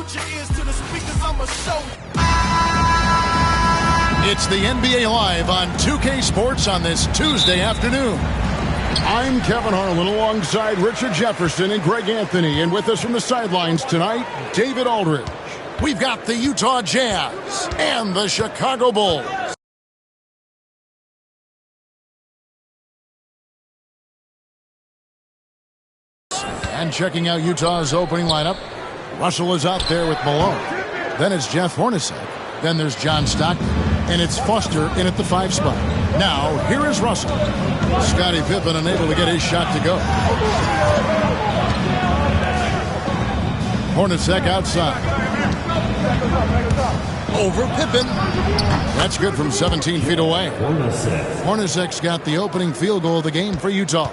Put your ears to the speakers, I'ma show you. It's the NBA Live on 2K Sports on this Tuesday afternoon. I'm Kevin Harlan alongside Richard Jefferson and Greg Anthony. And with us from the sidelines tonight, David Aldridge. We've got the Utah Jazz and the Chicago Bulls. And checking out Utah's opening lineup, Russell is out there with Malone. Then it's Jeff Hornacek. Then there's John Stockton. And it's Foster in at the 5 spot. Now, here is Russell. Scottie Pippen unable to get his shot to go. Hornacek outside. Over Pippen. That's good from 17 feet away. Hornacek's got the opening field goal of the game for Utah.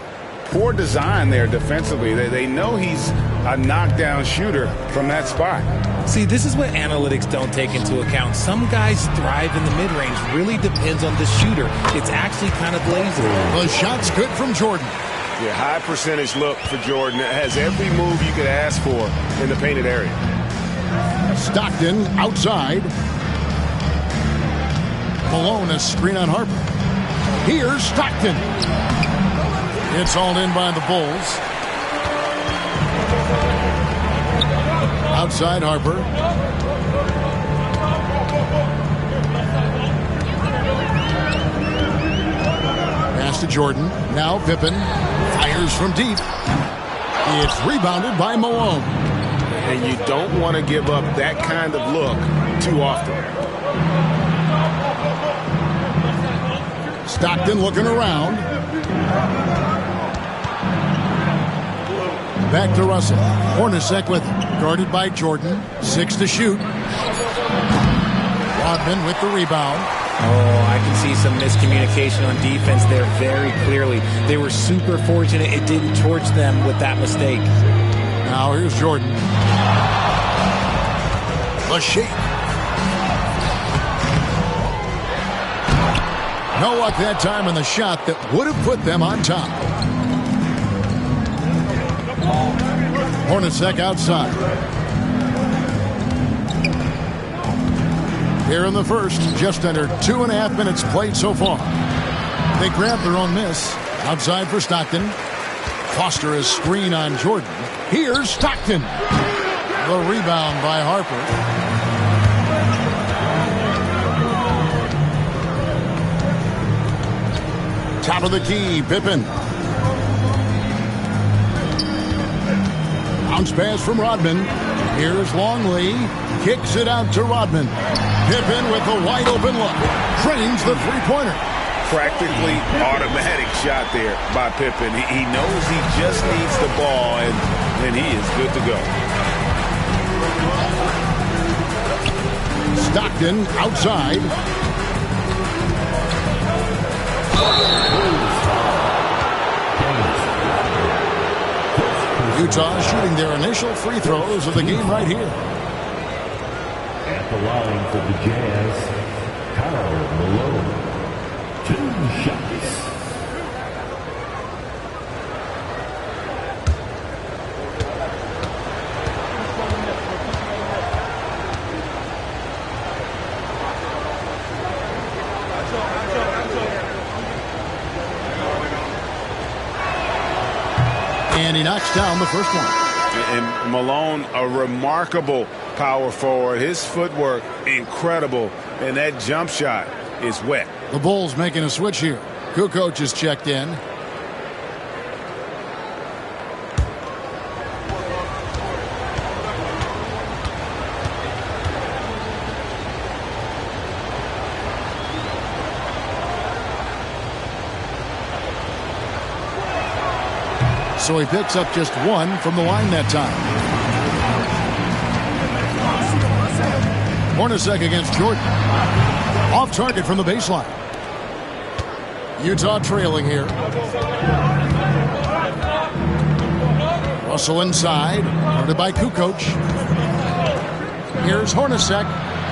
Poor design there defensively. They know he's a knockdown shooter from that spot. See, this is what analytics don't take into account. Some guys thrive in the mid-range. Really depends on the shooter. It's actually kind of lazy. The shot's good from Jordan. Yeah, high percentage look for Jordan. It has every move you could ask for in the painted area. Stockton outside. Malone a screen on Harper. Here's Stockton. It's hauled in by the Bulls. Outside Harper. Pass to Jordan. Now Pippen fires from deep. It's rebounded by Malone. And you don't want to give up that kind of look too often. Stockton looking around. Back to Russell. Hornacek with it. Guarded by Jordan. 6 to shoot. Rodman with the rebound. Oh, I can see some miscommunication on defense there very clearly. They were super fortunate it didn't torch them with that mistake. Now here's Jordan. The shake. No luck that time on the shot that would have put them on top. Hornacek outside. Here in the first, just under 2.5 minutes played so far. They grab their own miss. Outside for Stockton. Foster is screen on Jordan. Here's Stockton. The rebound by Harper. Top of the key, Pippen. Bounce pass from Rodman. Here's Longley. Kicks it out to Rodman. Pippen with a wide open look. Drains the three-pointer. Practically automatic shot there by Pippen. He knows he just needs the ball, and he is good to go. Stockton outside. Utah shooting their initial free throws of the game right here. At the line for the Jazz, Karl Malone. 2 shots. And he knocks down the first one. And Malone, a remarkable power forward. His footwork, incredible. And that jump shot is wet. The Bulls making a switch here. Kukoc is checked in. So he picks up just 1 from the line that time. Hornacek against Jordan. Off target from the baseline. Utah trailing here. Russell inside. Guarded by Kukoc. Here's Hornacek.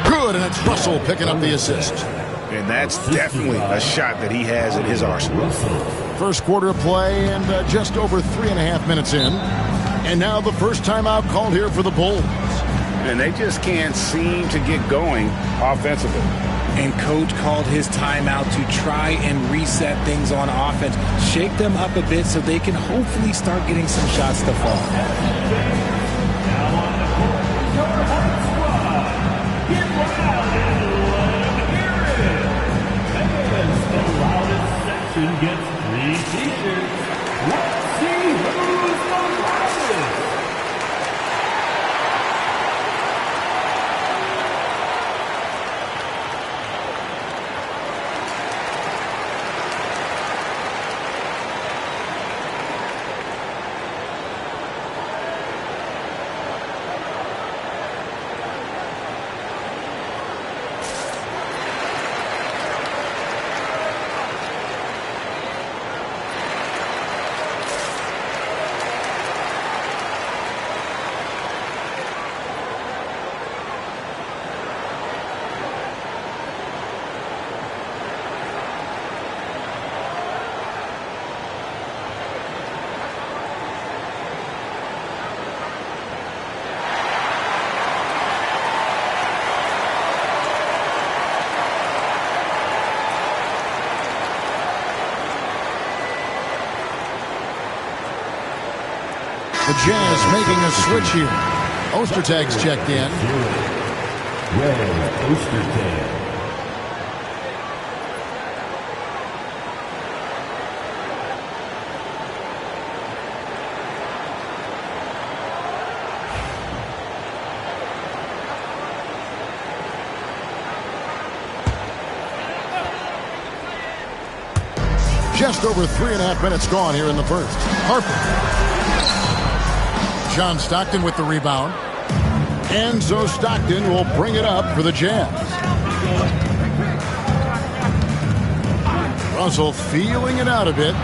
Good, and it's Russell picking up the assist. And that's definitely a shot that he has in his arsenal. First quarter of play and just over 3.5 minutes in. And now the first timeout called here for the Bulls. and they just can't seem to get going offensively. And coach called his timeout to try and reset things on offense, shake them up a bit so they can hopefully start getting some shots to fall. Now on the court, your home squad. Get loud and let them hear it. As the loudest section gets 3 t-shirts. Let's see who's the loudest. The Jazz making a switch here. Ostertag's checked in. Red Ostertag. Just over 3.5 minutes gone here in the first. Harper. John Stockton with the rebound. Enzo Stockton will bring it up for the Jazz. Russell feeling it out a bit.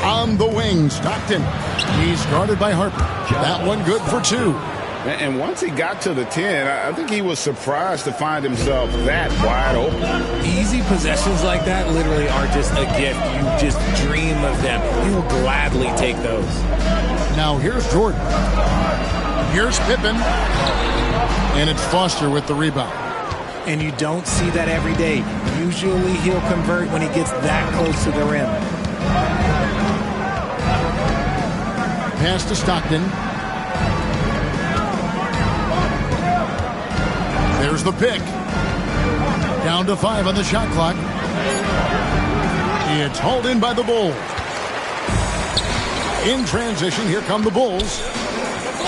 On the wing, Stockton. He's guarded by Harper. That one good for 2. And once he got to the 10, I think he was surprised to find himself that wide open. Easy possessions like that literally are just a gift. You just dream of them. He will gladly take those. Now here's Jordan. Here's Pippen. And it's Foster with the rebound. And you don't see that every day. Usually he'll convert when he gets that close to the rim. Pass to Stockton. There's the pick. Down to 5 on the shot clock. It's hauled in by the Bulls. In transition, here come the Bulls.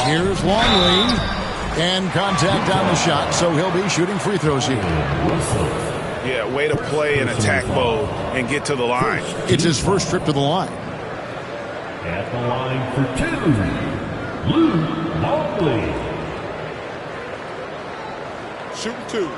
Here's Longley. And contact on the shot, so he'll be shooting free throws here. Yeah, way to play in attack mode and get to the line. It's his first trip to the line. At the line for 2, Luke Longley. Shooting 2.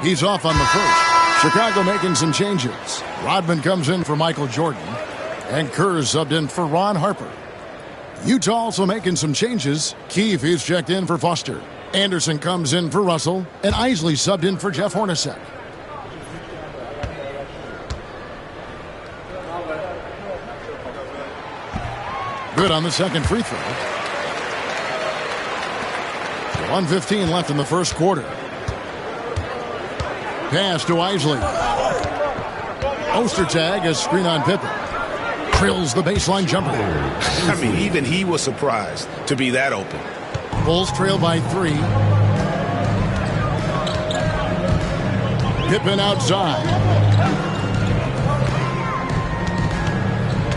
He's off on the first. Chicago making some changes. Rodman comes in for Michael Jordan. And Kerr's subbed in for Ron Harper. Utah also making some changes. Keefe is checked in for Foster. Anderson comes in for Russell. And Isley subbed in for Jeff Hornacek. Good on the second free throw. 1:15 left in the first quarter. Pass to Isley. Ostertag, a screen on Pippen. Drills the baseline jumper. I mean, even he was surprised to be that open. Bulls trail by 3. Pippen outside.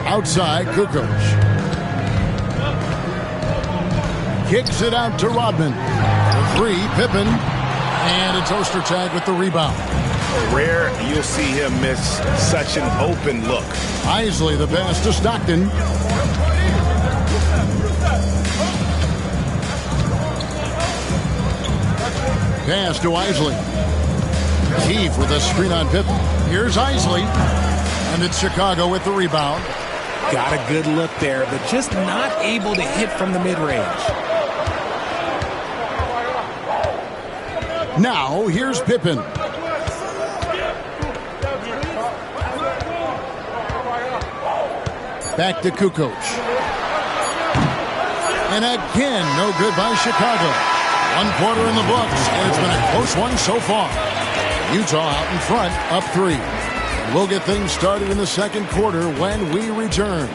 Outside, Kukoc. Kicks it out to Rodman. The 3, Pippen. And it's Ostertag with the rebound. Rare you'll see him miss such an open look. Isley the pass to Stockton. Pass to Isley. Keefe with a screen on Pippen. Here's Isley. And it's Chicago with the rebound. Got a good look there, but just not able to hit from the mid-range. Now, here's Pippen. Back to Kukoc. And again, no good by Chicago. 1 quarter in the books, and it's been a close one so far. Utah out in front, up 3. We'll get things started in the second quarter when we return.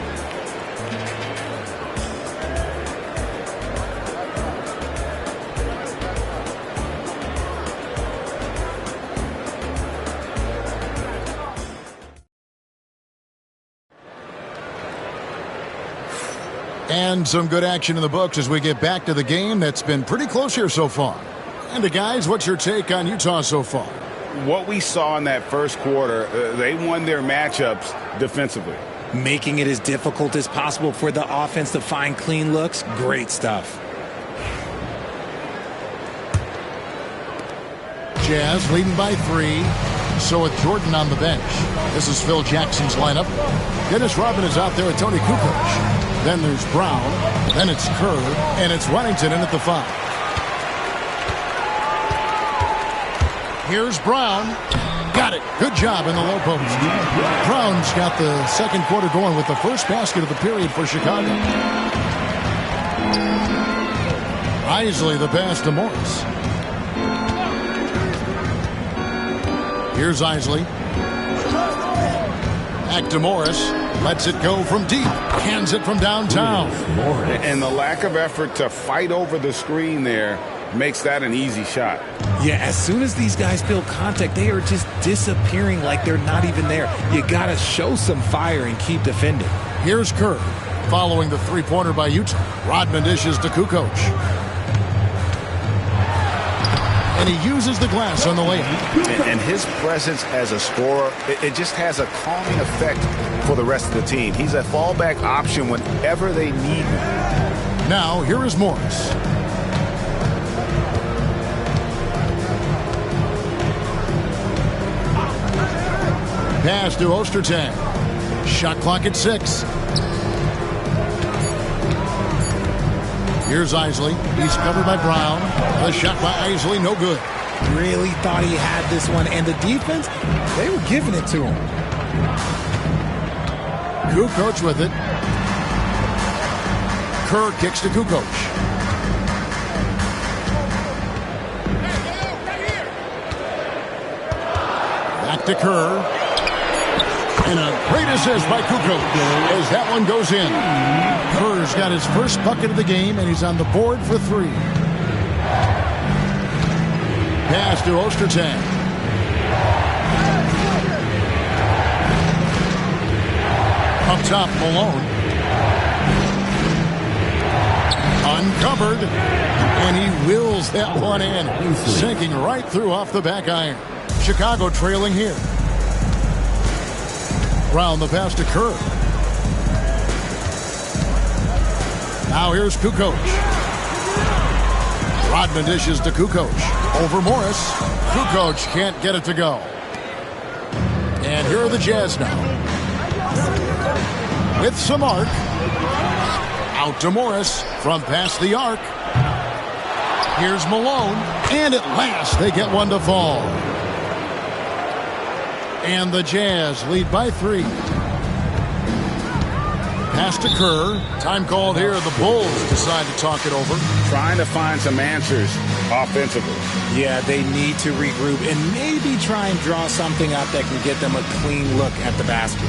And some good action in the books as we get back to the game that's been pretty close here so far. And guys, what's your take on Utah so far? What we saw in that first quarter, they won their matchups defensively. Making it as difficult as possible for the offense to find clean looks. Great stuff. Jazz leading by 3. So with Jordan on the bench. This is Phil Jackson's lineup. Dennis Rodman is out there with Tony Kukoc. Then there's Brown. Then it's Kerr. And it's Wennington in at the 5. Here's Brown. Got it. Good job in the low post. Brown's got the second quarter going with the first basket of the period for Chicago. Isley the pass to Morris. Here's Isley. Back to Morris. Lets it go from deep. Hands it from downtown. And the lack of effort to fight over the screen there makes that an easy shot. Yeah, as soon as these guys feel contact, they are just disappearing like they're not even there. You got to show some fire and keep defending. Here's Kerr. Following the three-pointer by Utah. Rodman dishes to Kukoc. And he uses the glass on the layup. And his presence as a scorer, it just has a calming effect for the rest of the team. He's a fallback option whenever they need him. Now, here is Morris. Pass to Ostertag. Shot clock at 6. Here's Isley. He's covered by Brown. The shot by Isley, no good. Really thought he had this one. And the defense, they were giving it to him. Kukoc with it. Kerr kicks to Kukoc. Back to Kerr. And a great assist by Kukoc as that one goes in. Kerr's got his first bucket of the game, and he's on the board for 3. Pass to Ostertag. Up top, Malone. Uncovered, and he wills that one in, sinking right through off the back iron. Chicago trailing here. Brown the pass to Kerr. Now here's Kukoc. Rodman dishes to Kukoc. Over Morris. Kukoc can't get it to go. And here are the Jazz now. With some arc. Out to Morris from past the arc. Here's Malone. And at last they get one to fall. And the Jazz lead by 3. Pass to Kerr. Time called here. The Bulls decide to talk it over. Trying to find some answers offensively. Yeah, they need to regroup and maybe try and draw something up that can get them a clean look at the basket.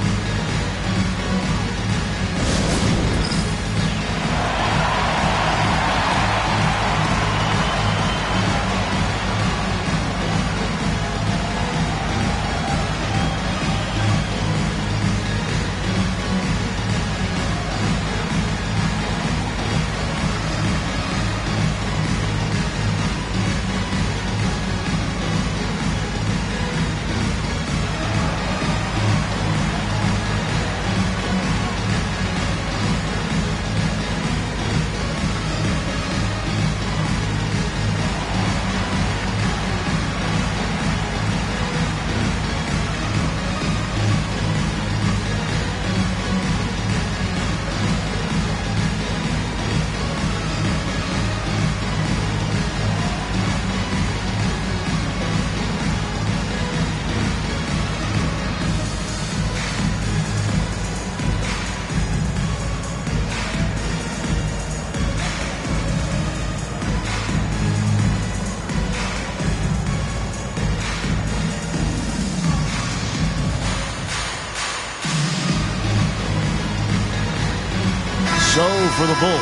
So for the Bulls,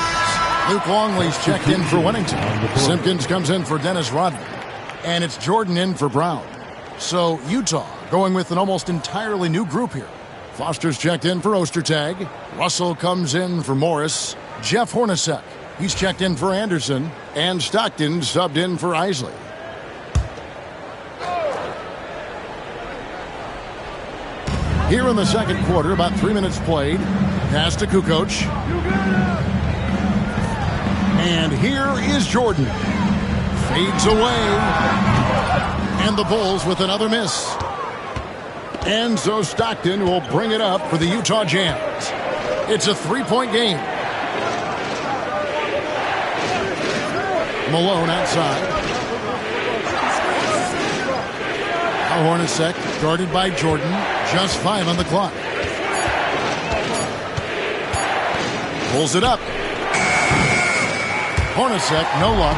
Luke Longley's checked in for Winnington. Simpkins comes in for Dennis Rodman. And it's Jordan in for Brown. So Utah going with an almost entirely new group here. Foster's checked in for Ostertag. Russell comes in for Morris. Jeff Hornacek, he's checked in for Anderson. And Stockton subbed in for Isley. Here in the second quarter, about 3 minutes played. Pass to Kukoc. And here is Jordan. Fades away. And the Bulls with another miss. And so Stockton will bring it up for the Utah Jazz. It's a 3-point game. Malone outside. Now Hornacek guarded by Jordan. Just 5 on the clock. Pulls it up. Hornacek, no luck.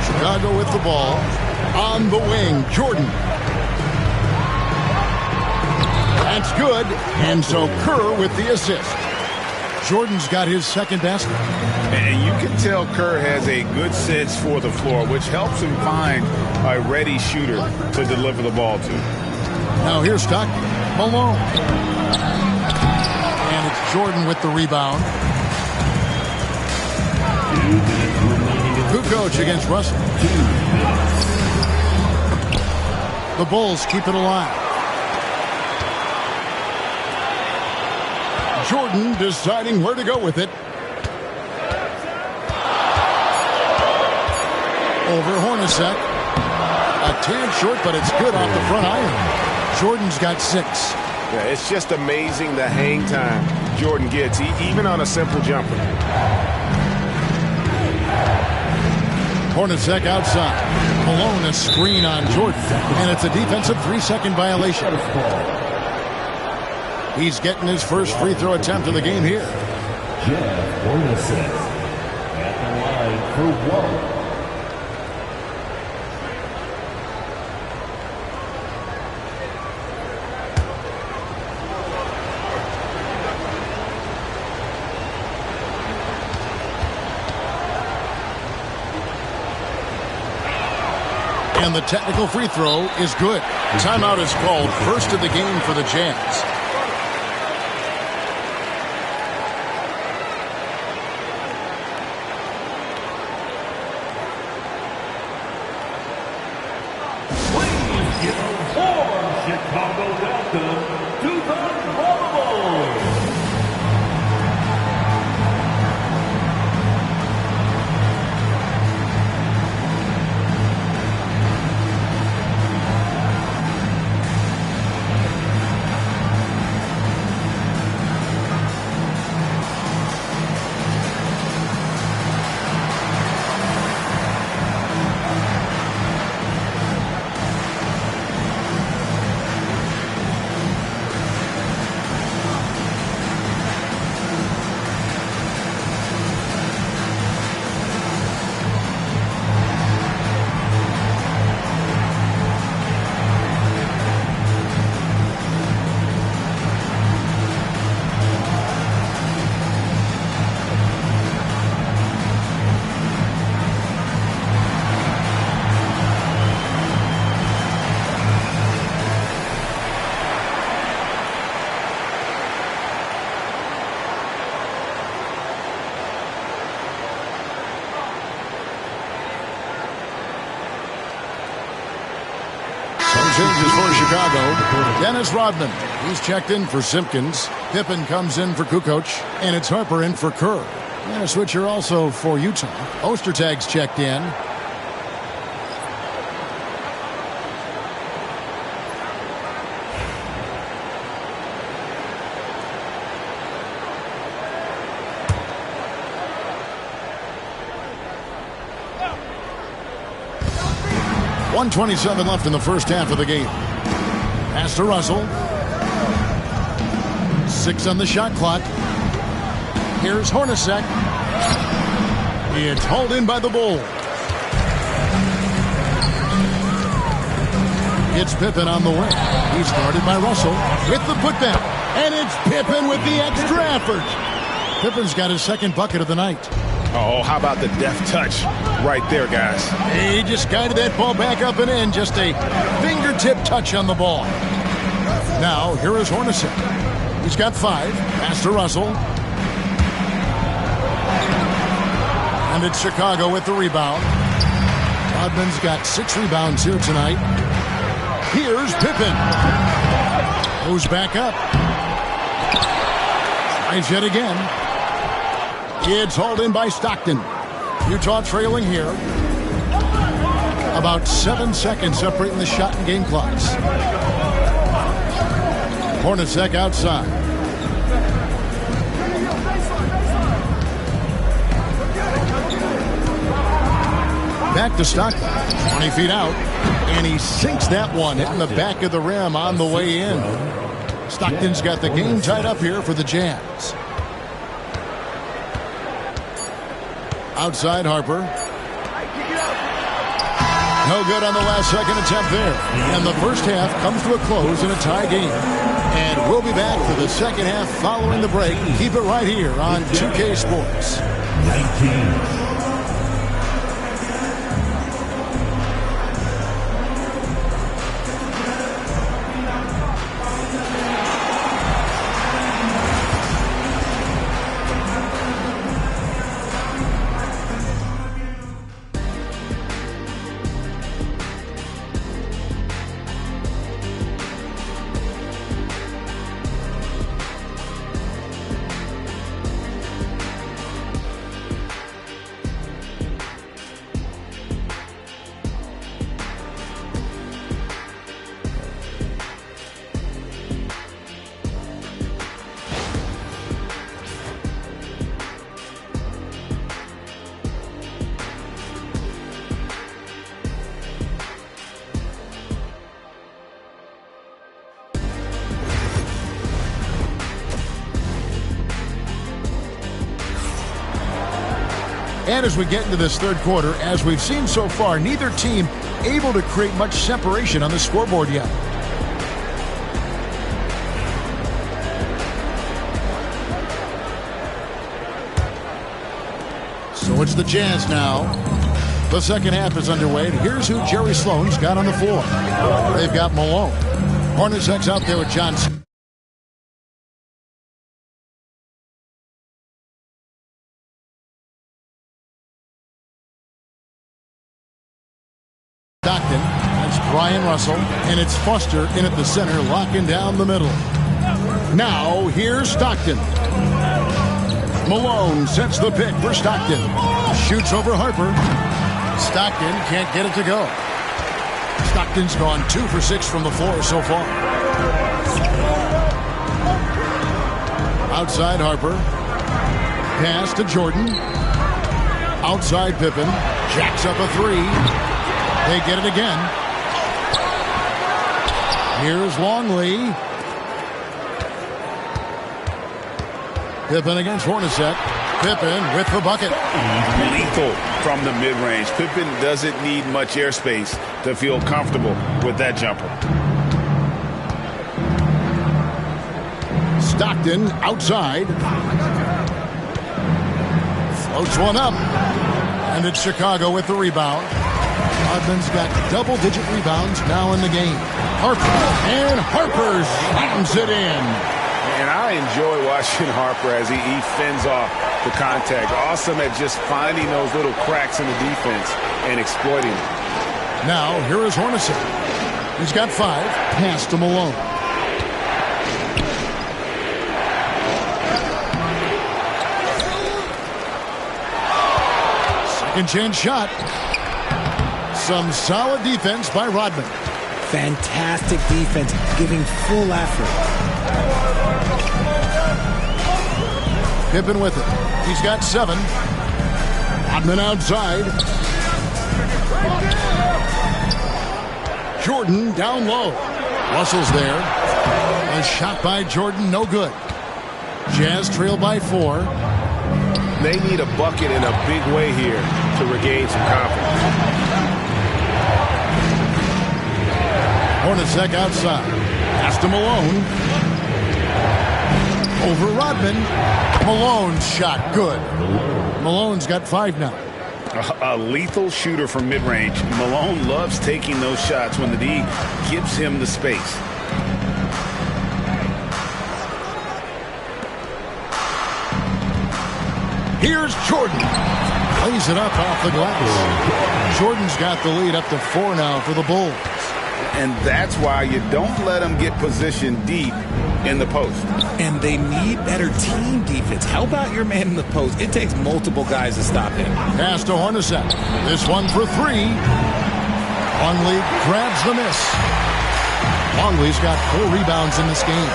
Chicago with the ball. On the wing, Jordan. That's good. And so Kerr with the assist. Jordan's got his second basket. And you can tell Kerr has a good sense for the floor, which helps him find a ready shooter to deliver the ball to. Now here's Stockton. Malone. And it's Jordan with the rebound. Kukoc against Russell. The Bulls keep it alive. Jordan deciding where to go with it. Over Hornacek. A tad short, but it's good off the front iron. Jordan's got 6. Yeah, it's just amazing the hang time Jordan gets, even on a simple jumper. Hornacek outside. Malone a screen on Jordan. And it's a defensive 3-second violation. He's getting his first free throw attempt of the game here. Jeff Hornacek at the line for 1. And the technical free throw is good. Timeout is called, first of the game for the Jazz. Please give a warm Chicago welcome to the Bubbles. Changes for Chicago. Dennis Rodman. He's checked in for Simpkins. Pippen comes in for Kukoc. And it's Harper in for Kerr. And a switcher also for Utah. Ostertag's checked in. .127 left in the first half of the game. Pass to Russell. 6 on the shot clock. Here's Hornacek. It's hauled in by the Bulls. It's Pippen on the wing. He's guarded by Russell with the putdown. And it's Pippen with the extra effort. Pippen's got his second bucket of the night. Oh, how about the deft touch right there, guys? He just guided that ball back up and in. Just a fingertip touch on the ball. Now, here is Hornacek. He's got 5. Pass to Russell. And it's Chicago with the rebound. Rodman's got 6 rebounds here tonight. Here's Pippen. Goes back up. Tries yet again. It's hauled in by Stockton. Utah trailing here. About 7 seconds separating the shot and game clocks. Hornacek outside. Back to Stockton. 20 feet out. And he sinks that one, hitting the back of the rim on the way in. Stockton's got the game tied up here for the Jazz. Outside Harper. No good on the last second attempt there. And the first half comes to a close in a tie game. And we'll be back for the second half following the break. Keep it right here on 2K Sports. 19. And as we get into this third quarter, as we've seen so far, neither team able to create much separation on the scoreboard yet. So it's the Jazz now. The second half is underway. Here's who Jerry Sloan's got on the floor. They've got Malone. Hornacek's out there with Johnson. Stockton, that's Brian Russell, and it's Foster in at the center, locking down the middle. Now, here's Stockton. Malone sets the pick for Stockton. Shoots over Harper. Stockton can't get it to go. Stockton's gone 2 for 6 from the floor so far. Outside Harper. Pass to Jordan. Outside Pippen. Jacks up a 3. They get it again. Here's Longley. Pippen against Hornacek. Pippen with the bucket. Lethal from the mid-range. Pippen doesn't need much airspace to feel comfortable with that jumper. Stockton outside. Floats one up. And it's Chicago with the rebound. Rodman's got double-digit rebounds now in the game. Harper, and Harper slams it in. And I enjoy watching Harper as he fends off the contact. Awesome at just finding those little cracks in the defense and exploiting them. Now, here is Hornacek. He's got 5. Pass to Malone. Second chance shot. Some solid defense by Rodman. Fantastic defense, giving full effort. Pippen with it. He's got 7. Rodman outside. Jordan down low. Russell's there. A shot by Jordan, no good. Jazz trail by 4. They need a bucket in a big way here to regain some confidence. Hornacek outside. Pass to Malone. Over Rodman. Malone's shot. Good. Malone's got 5 now. A lethal shooter from mid-range. Malone loves taking those shots when the D gives him the space. Here's Jordan. Lays it up off the glass. Jordan's got the lead up to 4 now for the Bulls. And that's why you don't let them get positioned deep in the post. And they need better team defense. Help out your man in the post. It takes multiple guys to stop him. Pass to Hornacek. This one for 3. Longley grabs the miss. Longley's got 4 rebounds in this game.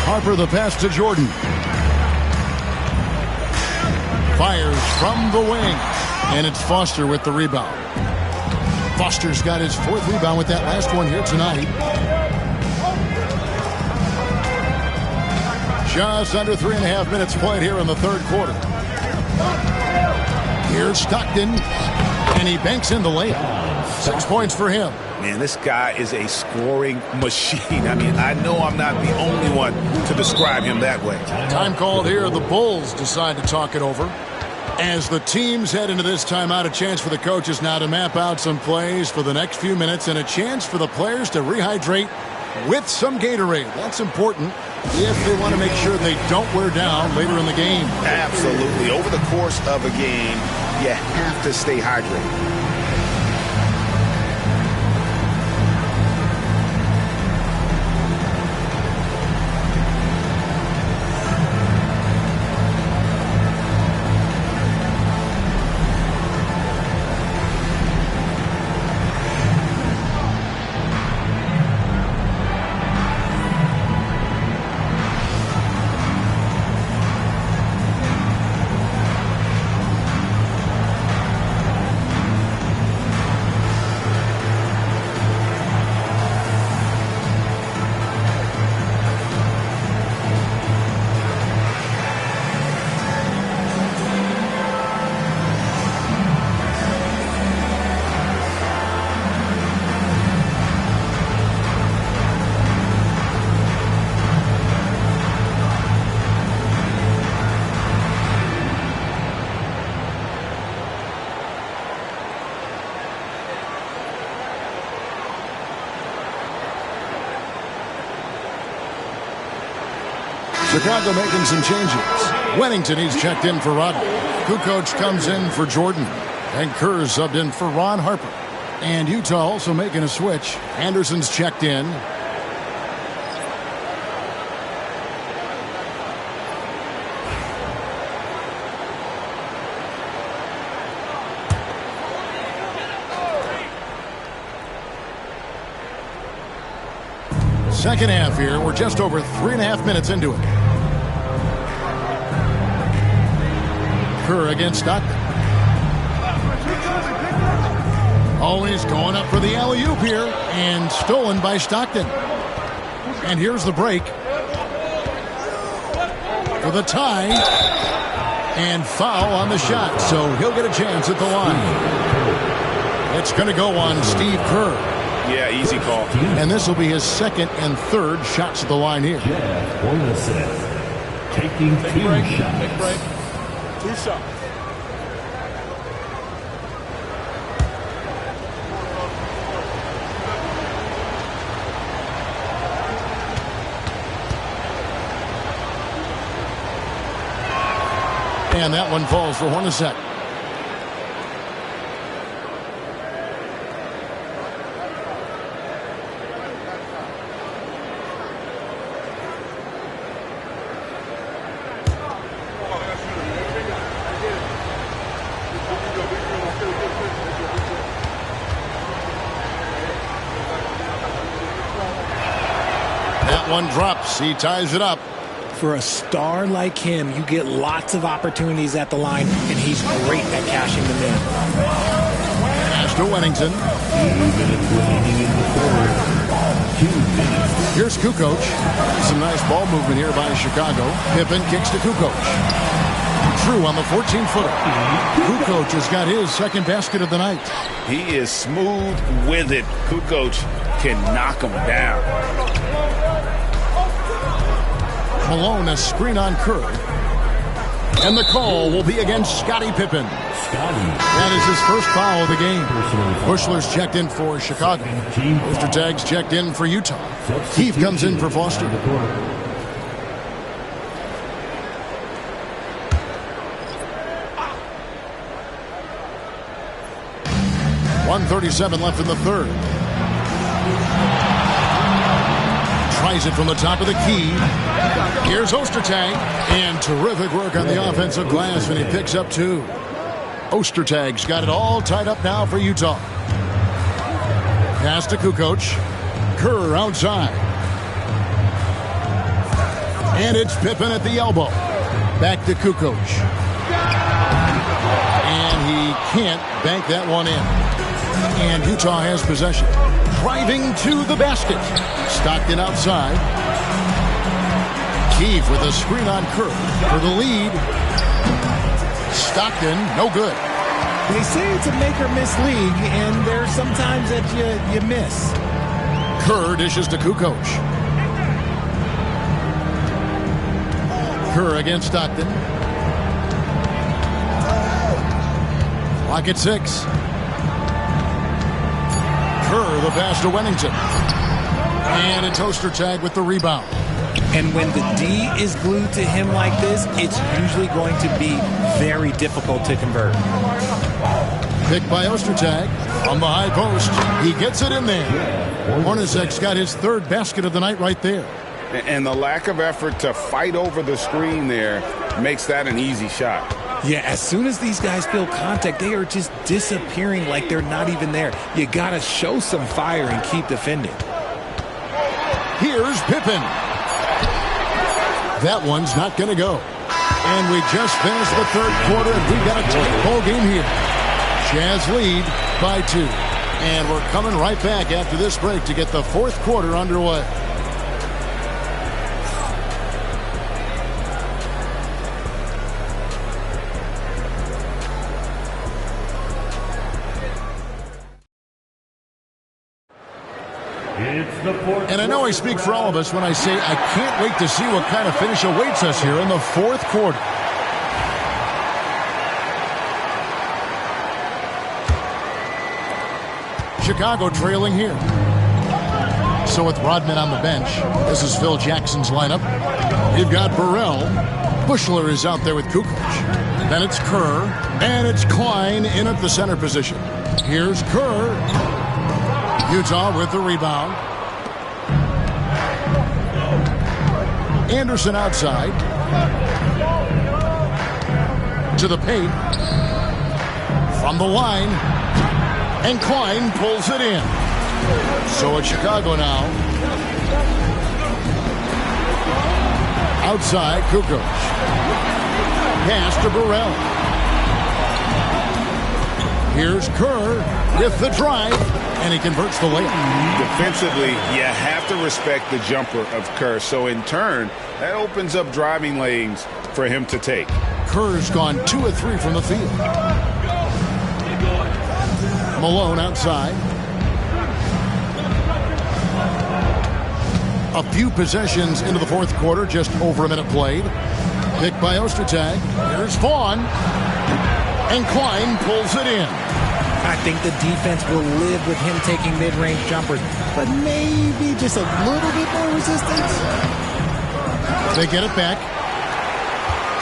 Harper the pass to Jordan. Fires from the wing. And it's Foster with the rebound. Foster's got his 4th rebound with that last one here tonight. Just under 3.5 minutes played here in the 3rd quarter. Here's Stockton. And he banks in the layup. 6 points for him. Man, this guy is a scoring machine. I mean, I know I'm not the only one to describe him that way. Time called here. The Bulls decide to talk it over. As the teams head into this timeout, a chance for the coaches now to map out some plays for the next few minutes and a chance for the players to rehydrate with some Gatorade. That's important if they want to make sure they don't wear down later in the game. Absolutely. Over the course of a game, you have to stay hydrated. Chicago making some changes. Wennington, he's checked in for Rodman. Kukoc comes in for Jordan. And Kerr subbed in for Ron Harper. And Utah also making a switch. Anderson's checked in. Second half here. We're just over 3.5 minutes into it. Kerr against Stockton. Always going up for the alley-oop here. And stolen by Stockton. And here's the break. For the tie. And foul on the shot. So he'll get a chance at the line. It's going to go on Steve Kerr. Yeah, easy call. And this will be his 2nd and 3rd shots at the line here. Taking 2 shots. Big break. 2 shots. And that one falls for Hornacek. One drops. He ties it up. For a star like him, you get lots of opportunities at the line, and he's great at cashing them in. Pass to Wennington. 2 minutes. Here's Kukoc. Some nice ball movement here by Chicago. Pippen kicks to Kukoc. Drew on the 14-footer. Kukoc has got his 2nd basket of the night. He is smooth with it. Kukoc can knock him down. Malone, a screen on Kerr. And the call will be against Scottie Pippen. That is his first foul of the game. Bushler's checked in for Chicago. Ostertag's checked in for Utah. Keefe comes in for Foster. 1:37 left in the third. Tries it from the top of the key. Here's Ostertag. And terrific work on the offensive glass, and he picks up 2. Ostertag's got it all tied up now for Utah. Pass to Kukoc. Kerr outside. And it's Pippen at the elbow. Back to Kukoc. And he can't bank that one in. And Utah has possession. Driving to the basket. Stockton outside. Keefe with a screen on Kerr for the lead. Stockton, no good. They say it's a make-or-miss league, and there's sometimes that you miss. Kerr dishes to Kukoc. Kerr against Stockton. Clock at 6. Kerr, the pass to Wennington. And it's Ostertag with the rebound. And when the D is glued to him like this, it's usually going to be very difficult to convert. Picked by Ostertag on the high post. He gets it in there. Hornacek's got his third basket of the night right there. And the lack of effort to fight over the screen there makes that an easy shot. Yeah, as soon as these guys feel contact, they are just disappearing like they're not even there. You got to show some fire and keep defending. Here's Pippen. That one's not going to go. And we just finished the third quarter, and we've got a tight ball game here. Jazz lead by 2. And we're coming right back after this break to get the fourth quarter underway. And I know I speak for all of us when I say I can't wait to see what kind of finish awaits us here in the fourth quarter. Chicago trailing here. So with Rodman on the bench, this is Phil Jackson's lineup. You've got Burrell. Bushler is out there with Kukoc. Then it's Kerr. And it's Klein in at the center position. Here's Kerr. Utah with the rebound. Anderson outside. To the paint. From the line. And Klein pulls it in. So it's Chicago now. Outside, Kukoc. Pass to Burrell. Here's Kerr with the drive. And he converts the layup. Defensively, you have to respect the jumper of Kerr. So in turn, that opens up driving lanes for him to take. Kerr's gone 2 of 3 from the field. Malone outside. A few possessions into the fourth quarter, just over a minute played. Picked by Ostertag. Here's Vaughn. And Klein pulls it in. I think the defense will live with him taking mid-range jumpers, but maybe just a little bit more resistance. They get it back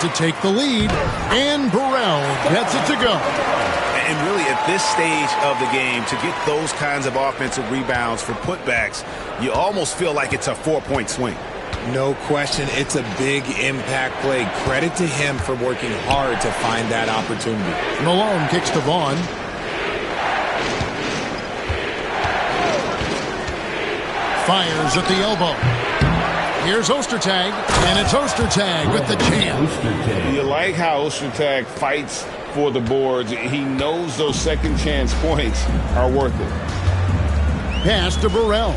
to take the lead, and Burrell gets it to go. And really, at this stage of the game, to get those kinds of offensive rebounds for putbacks, you almost feel like it's a 4-point swing. No question, it's a big impact play. Credit to him for working hard to find that opportunity. Malone kicks to Vaughn. Fires at the elbow. Here's Ostertag, and it's Ostertag with the jam. You like how Ostertag fights for the boards. He knows those second chance points are worth it. Pass to Burrell.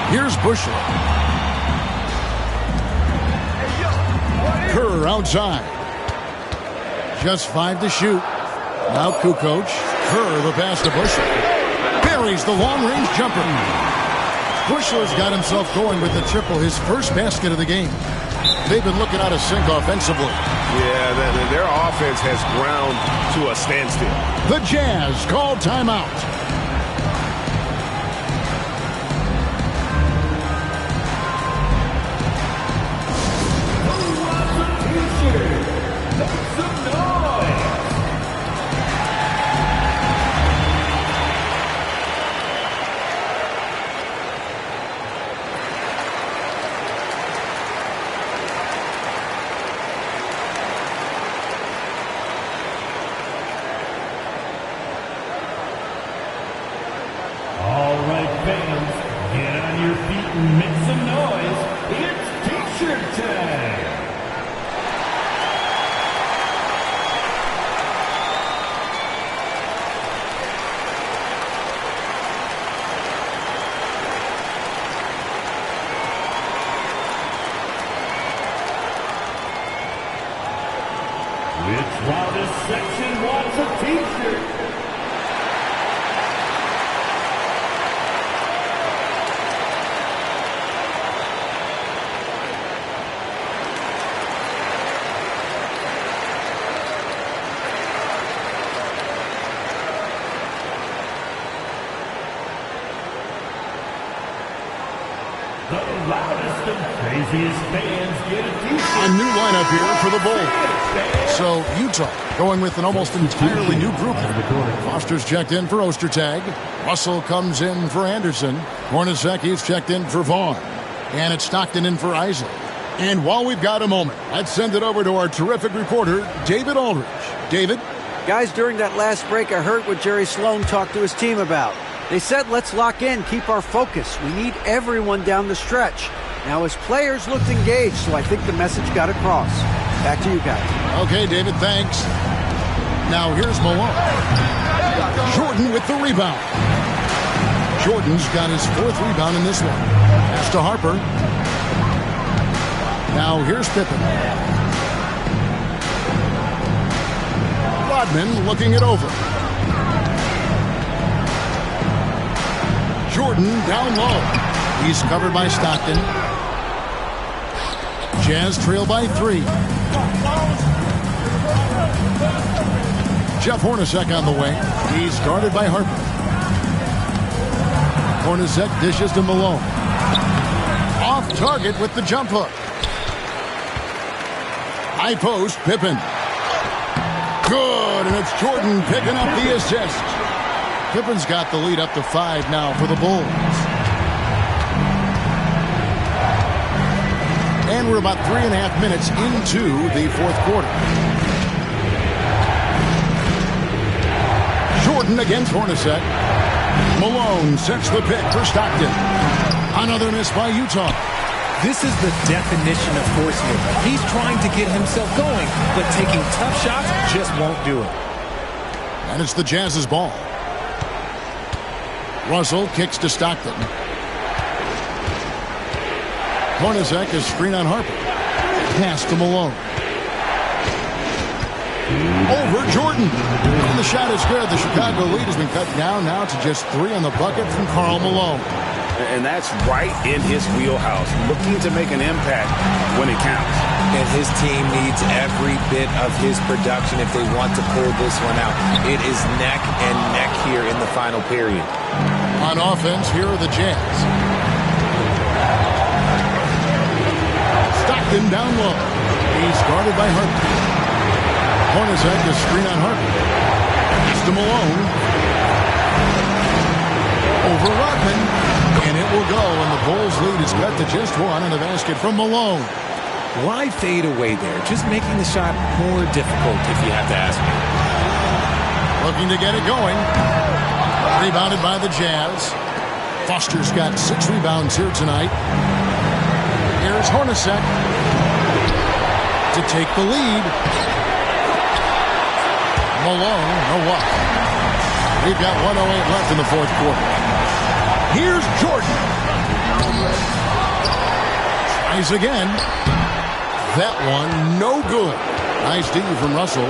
Here's Bushler. Kerr outside. Just 5 to shoot. Now Kukoc. Kerr the pass to Bushler. Buries the long-range jumper. Bushler's got himself going with the triple, his first basket of the game. They've been looking out of sync offensively. Yeah, their offense has ground to a standstill. The Jazz call timeout. All right, fans, get on your feet and make some noise. It's T-shirt time. Which loudest section wants a T-shirt? The loudest and craziest fans get a T-shirt. A new lineup here for the Bulls. So Utah going with an almost entirely new group. Foster's checked in for Ostertag. Russell comes in for Anderson. Hornacek's checked in for Vaughn. And it's Stockton in for Isley. And while we've got a moment, let's send it over to our terrific reporter, David Aldridge. David? Guys, during that last break, I heard what Jerry Sloan talked to his team about. They said, let's lock in, keep our focus. We need everyone down the stretch. Now, his players looked engaged, so I think the message got across. Back to you guys. Okay, David, thanks. Now, here's Malone. Jordan with the rebound. Jordan's got his fourth rebound in this one. Pass to Harper. Now, here's Pippen. Rodman looking it over. Jordan down low. He's covered by Stockton. Jazz trail by 3. Jeff Hornacek on the way. He's guarded by Harper. Hornacek dishes to Malone. Off target with the jump hook. High post, Pippen. Good, and it's Jordan picking up the assist. Pippen's got the lead up to 5 now for the Bulls. And we're about 3.5 minutes into the fourth quarter. Jordan against Hornacek. Malone sets the pick for Stockton. Another miss by Utah. This is the definition of forcing it. He's trying to get himself going, but taking tough shots just won't do it. And it's the Jazz's ball. Russell kicks to Stockton. Hornacek is screen on Harper. Pass to Malone. Over Jordan. And the shot is good. The Chicago lead has been cut down now to just 3 on the bucket from Karl Malone. And that's right in his wheelhouse, looking to make an impact when it counts. And his team needs every bit of his production if they want to pull this one out. It is neck and neck here in the final period. On offense, here are the Jazz. Stockton down low. He's guarded by Harper. Hornacek is screen on Harper. Pass to Malone. Over Rodman. And it will go, and the Bulls lead is cut to just 1 on the basket from Malone. Why fade away there? Just making the shot more difficult, if you have to ask me. Looking to get it going. Rebounded by the Jazz. Foster's got 6 rebounds here tonight. Here's Hornacek to take the lead. Malone, no what? We've got 1:08 left in the fourth quarter. Here's Jordan. Tries again. That one, no good. Nice D from Russell.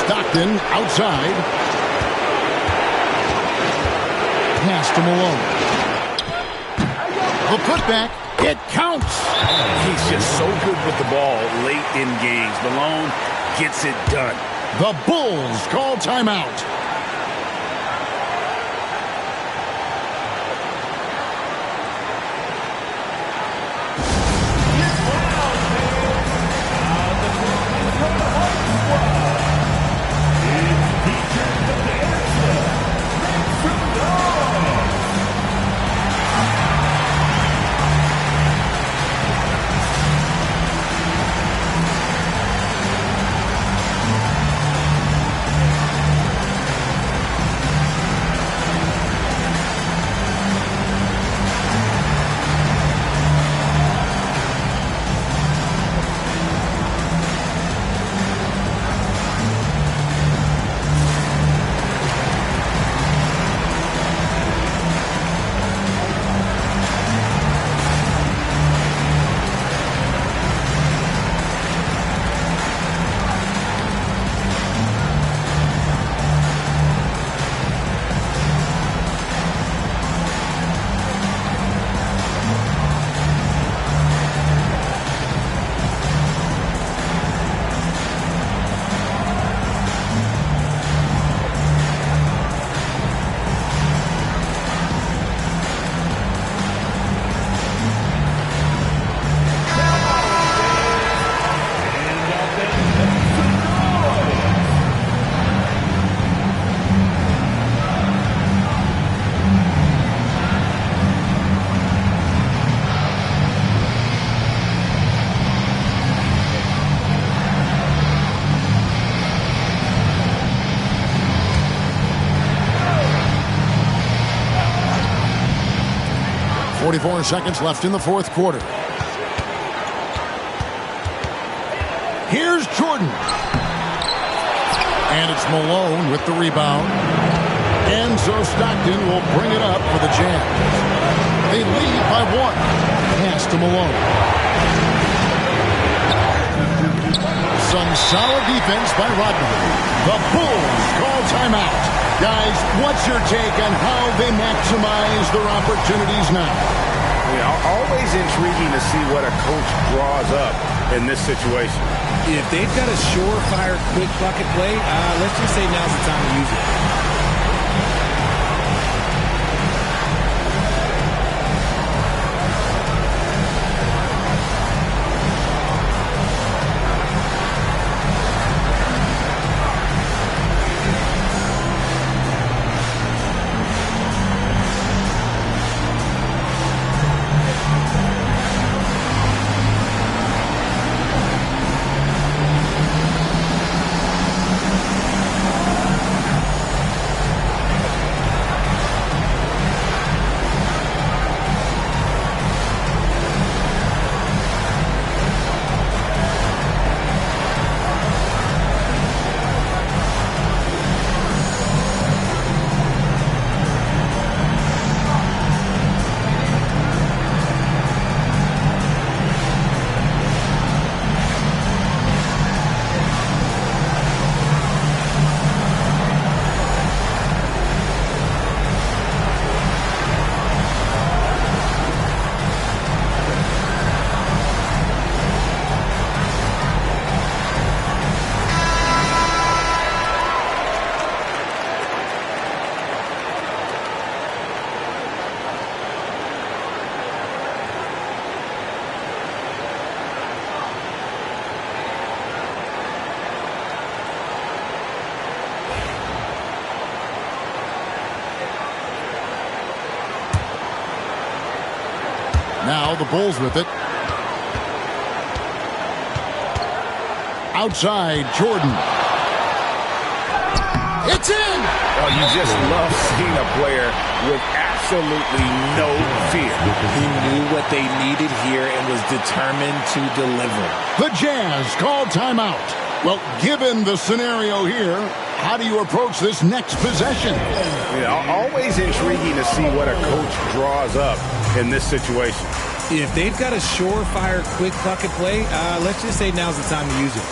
Stockton outside. Pass to Malone. The putback, it counts. He's just so good with the ball late in games. Malone gets it done. The Bulls call timeout. .44 seconds left in the fourth quarter. Here's Jordan. And it's Malone with the rebound. Enzo Stockton will bring it up for the Jazz. They lead by 1. Pass to Malone. Some solid defense by Rodman. The Bulls call timeout. Guys, what's your take on how they maximize their opportunities now? Always intriguing to see what a coach draws up in this situation. If they've got a surefire quick bucket play, let's just say now's the time to use it. Now the Bulls with it. Outside, Jordan. It's in! Oh, you just love seeing a player with absolutely no fear. He knew what they needed here and was determined to deliver. The Jazz call timeout. Well, given the scenario here, how do you approach this next possession? Always intriguing to see what a coach draws up in this situation. If they've got a surefire quick bucket play, let's just say now's the time to use it.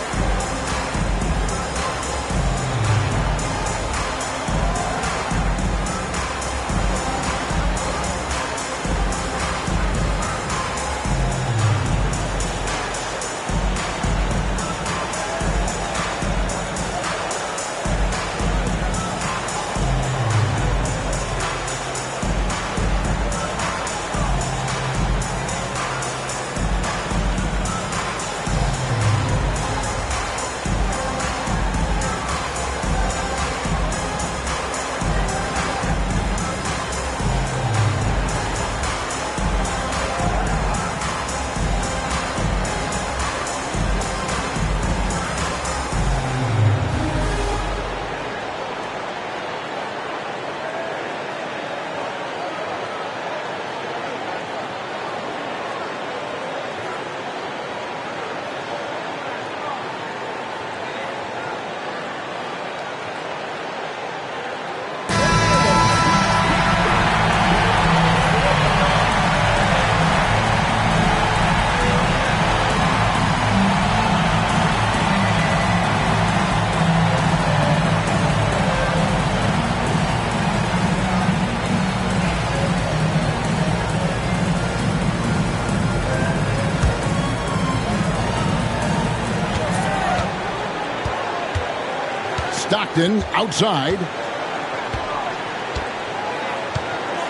Stockton outside.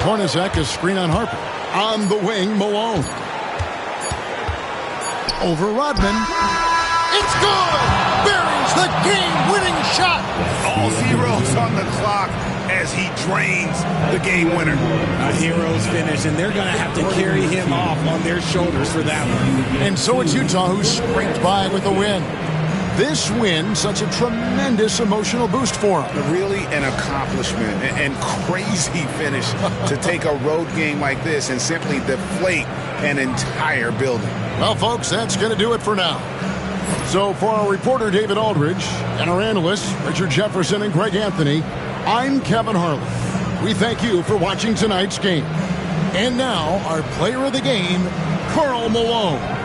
Hornacek is screen on Harper. On the wing, Malone. Over Rodman. It's good! Buries the game-winning shot! All zeros on the clock as he drains the game winner. A hero's finish, and they're going to have to carry him off on their shoulders for that one. And so it's Utah who scraped by with the win. This win, such a tremendous emotional boost for them. Really an accomplishment and crazy finish to take a road game like this and simply deflate an entire building. Well, folks, that's going to do it for now. So for our reporter, David Aldridge, and our analysts, Richard Jefferson and Greg Anthony, I'm Kevin Harlan. We thank you for watching tonight's game. And now, our player of the game, Karl Malone.